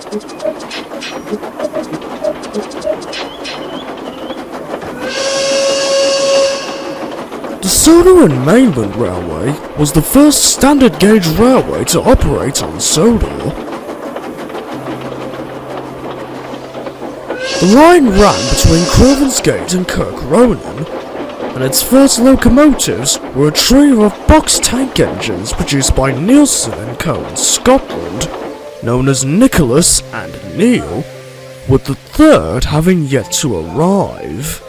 The Sodor Mainland Railway was the first standard gauge railway to operate on Sodor. The line ran between Craven's Gate and Kirk Ronan, and its first locomotives were a trio of box tank engines produced by Nielsen & Co. in Scotland, known as Nicholas and Neil, with the third having yet to arrive.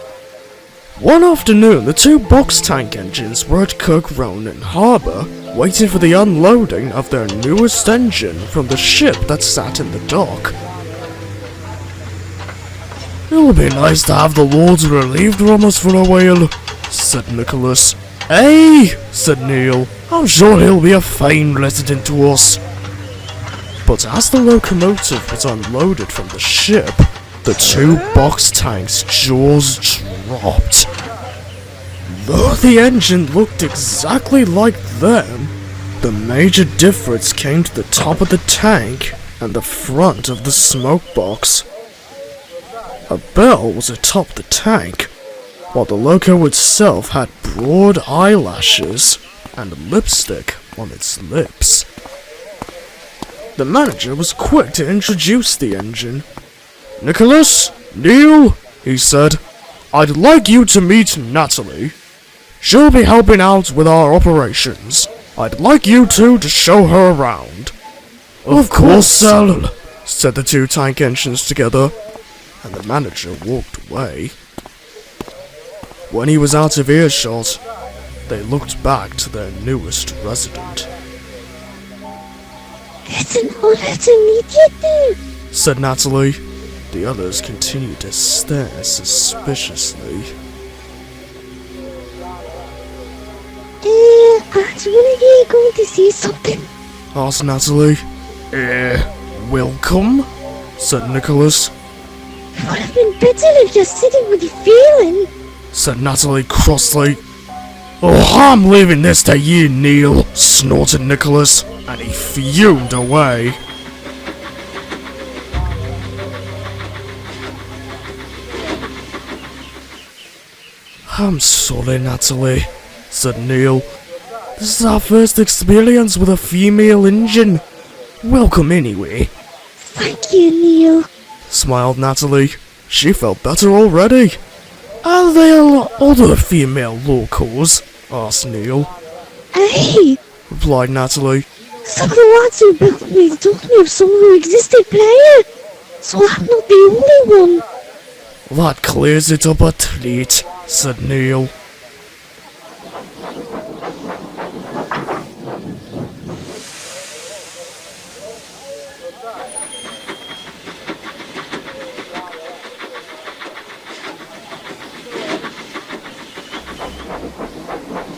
One afternoon, the two box tank engines were at Kirk Ronan Harbour, waiting for the unloading of their newest engine from the ship that sat in the dock. "It'll be nice to have the Lords relieved from us for a while," said Nicholas. "Aye," said Neil, "I'm sure he'll be a fine resident to us." But as the locomotive was unloaded from the ship, the two box tanks' jaws dropped. Though the engine looked exactly like them, the major difference came to the top of the tank and the front of the smoke box. A bell was atop the tank, while the loco itself had broad eyelashes and lipstick on its lips. The manager was quick to introduce the engine. "Nicholas, Neil," he said, "I'd like you to meet Natalie. She'll be helping out with our operations. I'd like you two to show her around." "Of course, sir," said the two tank engines together, and the manager walked away. When he was out of earshot, they looked back to their newest resident. "It's an honor to meet you two," said Natalie. The others continued to stare suspiciously. Aren't one of you going to say something?" asked Natalie. Welcome," said Nicholas. "It would have been better if you're sitting with your feeling," said Natalie crossly. "Oh, I'm leaving this to you, Neil," snorted Nicholas, and he fumed away. "I'm sorry, Natalie," said Neil. "This is our first experience with a female engine. Welcome anyway." "Thank you, Neil," smiled Natalie. She felt better already. "Are there other female locals?" asked Neil. "Aye," replied Natalie. "some of the lads who built me told me of some who existed prior, so I'm not the only one." "That clears it up a treat," said Neil.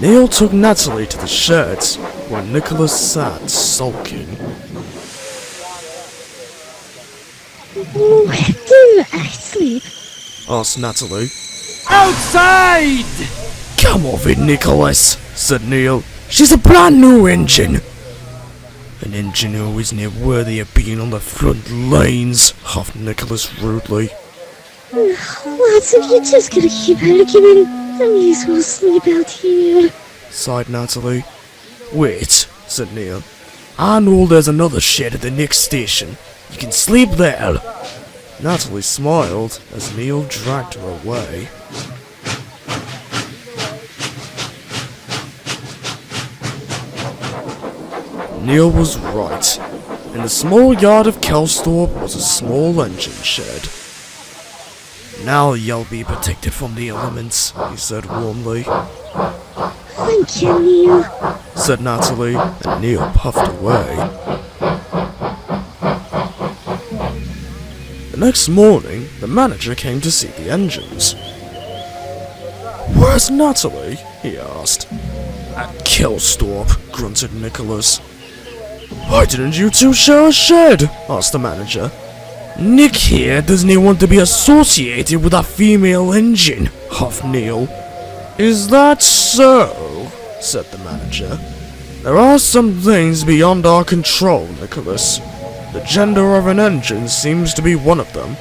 Neil took Natalie to the sheds, where Nicholas sat sulking. "Where do I sleep?" asked Natalie. Outside! "Come off it, Nicholas," said Neil. "She's a brand new engine." "An engine who isn't worthy of being on the front lines," huffed Nicholas rudely. "Lads, if you're just gonna keep arguing, I may as well sleep out here," sighed Natalie. "Wait," said Neil. "I know there's another shed at the next station. You can sleep there." Natalie smiled as Neil dragged her away. Neil was right. In the small yard of Kelsthorpe was a small engine shed. "Now you'll be protected from the elements," he said warmly. "Thank you, Neil," said Natalie, and Neil puffed away. The next morning, the manager came to see the engines. "Where's Natalie?" he asked. "At Kelsthorpe," grunted Nicholas. "Why didn't you two share a shed?" asked the manager. "Nick here doesn't want to be associated with a female engine," huffed Neil. "Is that so?" said the manager. "There are some things beyond our control, Nicholas. The gender of an engine seems to be one of them.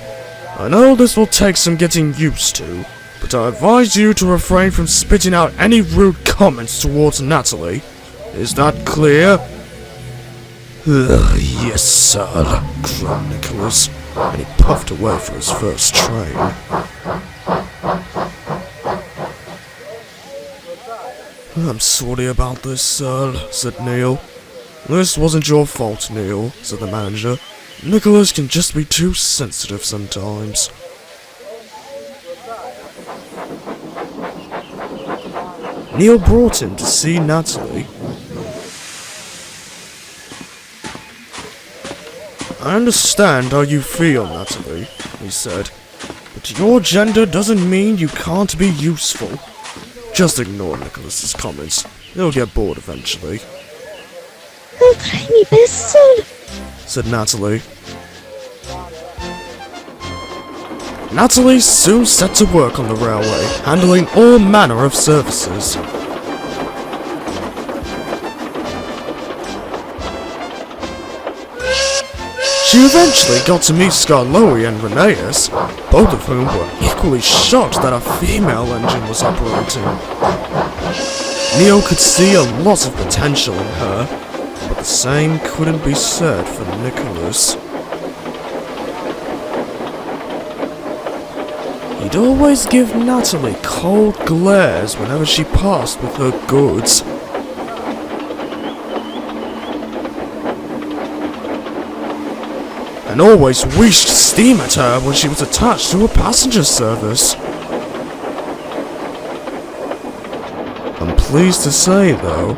I know this will take some getting used to, but I advise you to refrain from spitting out any rude comments towards Natalie. Is that clear? Yes, sir, groaned Nicholas, and he puffed away for his first train. I'm sorry about this, sir, said Neil. This wasn't your fault, Neil, said the manager. Nicholas can just be too sensitive sometimes. Neil brought him to see Natalie. I understand how you feel, Natalie, he said, but your gender doesn't mean you can't be useful. Just ignore Nicholas's comments. He'll get bored eventually. I'll try my best, sir, said Natalie. Natalie soon set to work on the railway, handling all manner of services. She eventually got to meet Scarloe and Rheneas, both of whom were equally shocked that a female engine was operating. Neil could see a lot of potential in her, but the same couldn't be said for Nicholas. He'd always give Natalie cold glares whenever she passed with her goods. And always wheezed steam at her when she was attached to a passenger service. I'm pleased to say, though,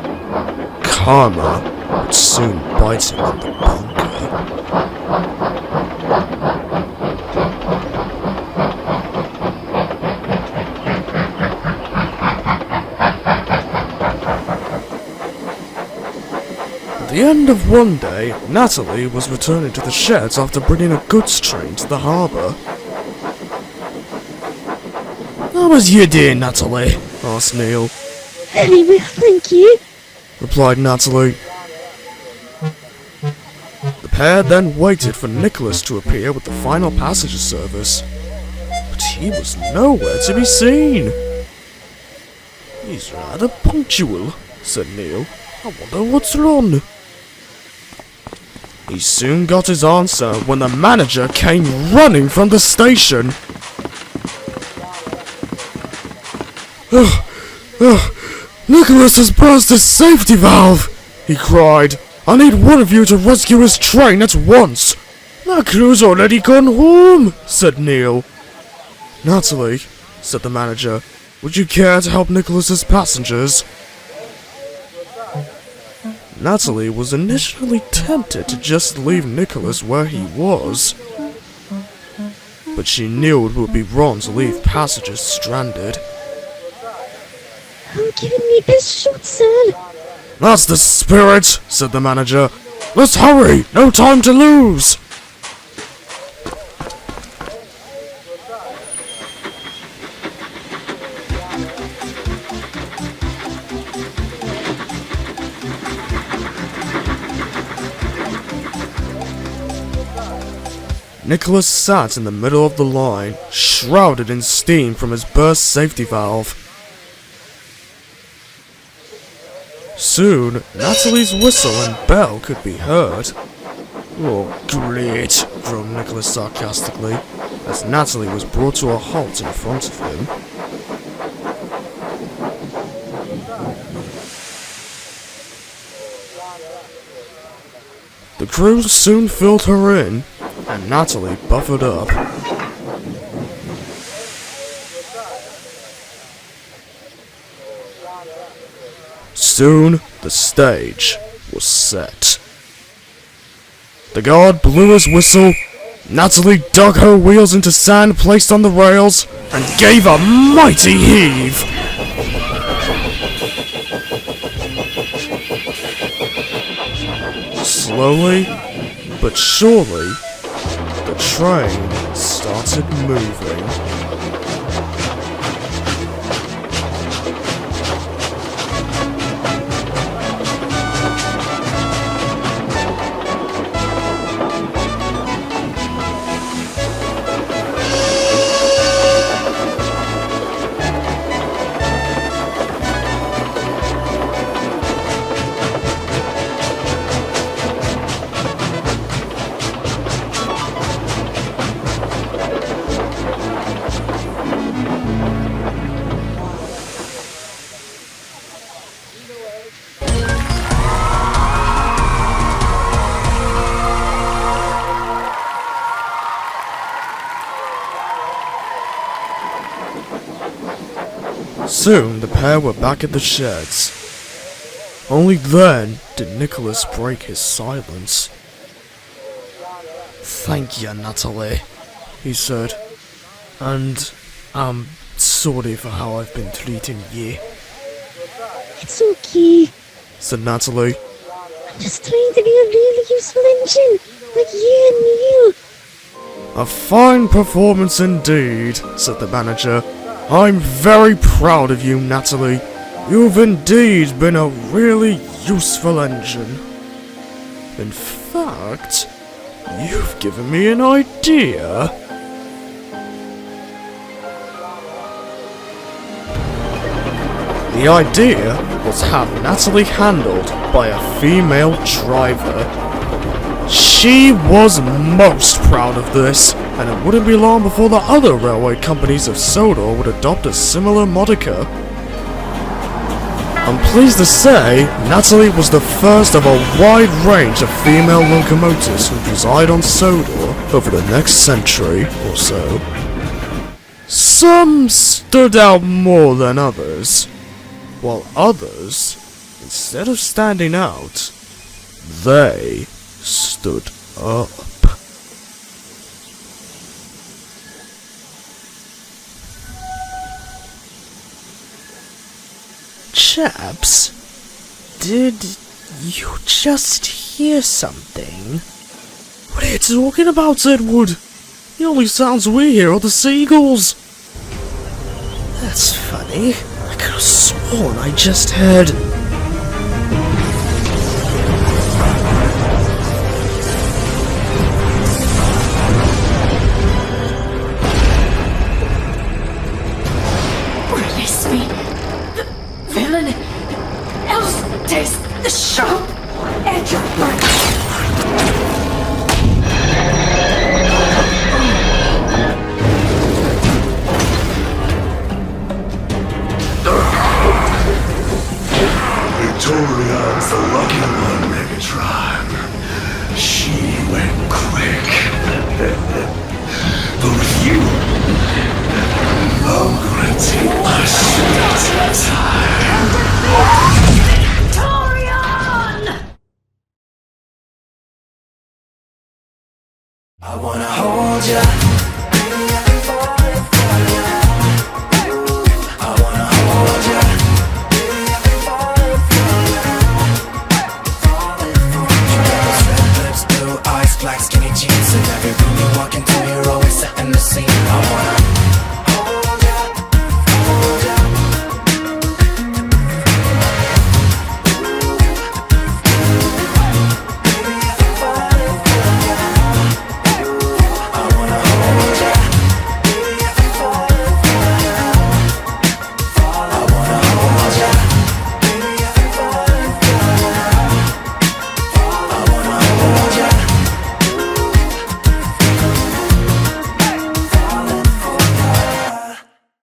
karma would soon bite him in the bunker. At the end of one day, Natalie was returning to the sheds after bringing a goods train to the harbour. "How was your day, Natalie?" asked Neil. very well, thank you. Replied Natalie. The pair then waited for Nicholas to appear with the final passenger service, but he was nowhere to be seen. "He's rather punctual," said Neil. "I wonder what's wrong." He soon got his answer when the manager came running from the station. Nicholas has burst his safety valve!" he cried. "I need one of you to rescue his train at once!" "The crew's already gone home," said Neil. "Natalie," said the manager, "would you care to help Nicholas's passengers?" Natalie was initially tempted to just leave Nicholas where he was, but she knew it would be wrong to leave passengers stranded. I'm giving me best shot, sir. "That's the spirit," said the manager. "Let's hurry! No time to lose!" Nicholas sat in the middle of the line, shrouded in steam from his burst safety valve. Soon, Natalie's whistle and bell could be heard. "Oh, great," groaned Nicholas sarcastically, as Natalie was brought to a halt in front of him. The crew soon filled her in, and Natalie buffered up. Soon, the stage was set. The guard blew his whistle, Natalie dug her wheels into sand placed on the rails, and gave a mighty heave. Slowly, but surely, the train started moving. soon the pair were back at the sheds. Only then did Nicholas break his silence. "Thank you, Natalie," he said. "And I'm sorry for how I've been treating you," It's okay. said Natalie. I'm just trying to be a really useful engine, like you and Neil. "A fine performance indeed," said the manager. "I'm very proud of you, Natalie. You've indeed been a really useful engine. In fact, you've given me an idea." The idea was to have Natalie handled by a female driver. She was most proud of this, and it wouldn't be long before the other railway companies of Sodor would adopt a similar moniker. I'm pleased to say, Natalie was the first of a wide range of female locomotives who reside on Sodor over the next century or so. Some stood out more than others, while others, instead of standing out, they stood up. Chaps, did you just hear something? What are you talking about, Edward? The only sounds we hear are the seagulls. That's funny. I could have sworn I just heard... Release me! The villain! Else taste the sharp edge of burn! Victorion's the lucky one, Megatron. She went quick. But with you, I'm gonna take my shit at a time. Victorion! I wanna hold ya. I wanna hold ya. Black skinny jeans, and every room you walk into, you're always setting the scene. I wanna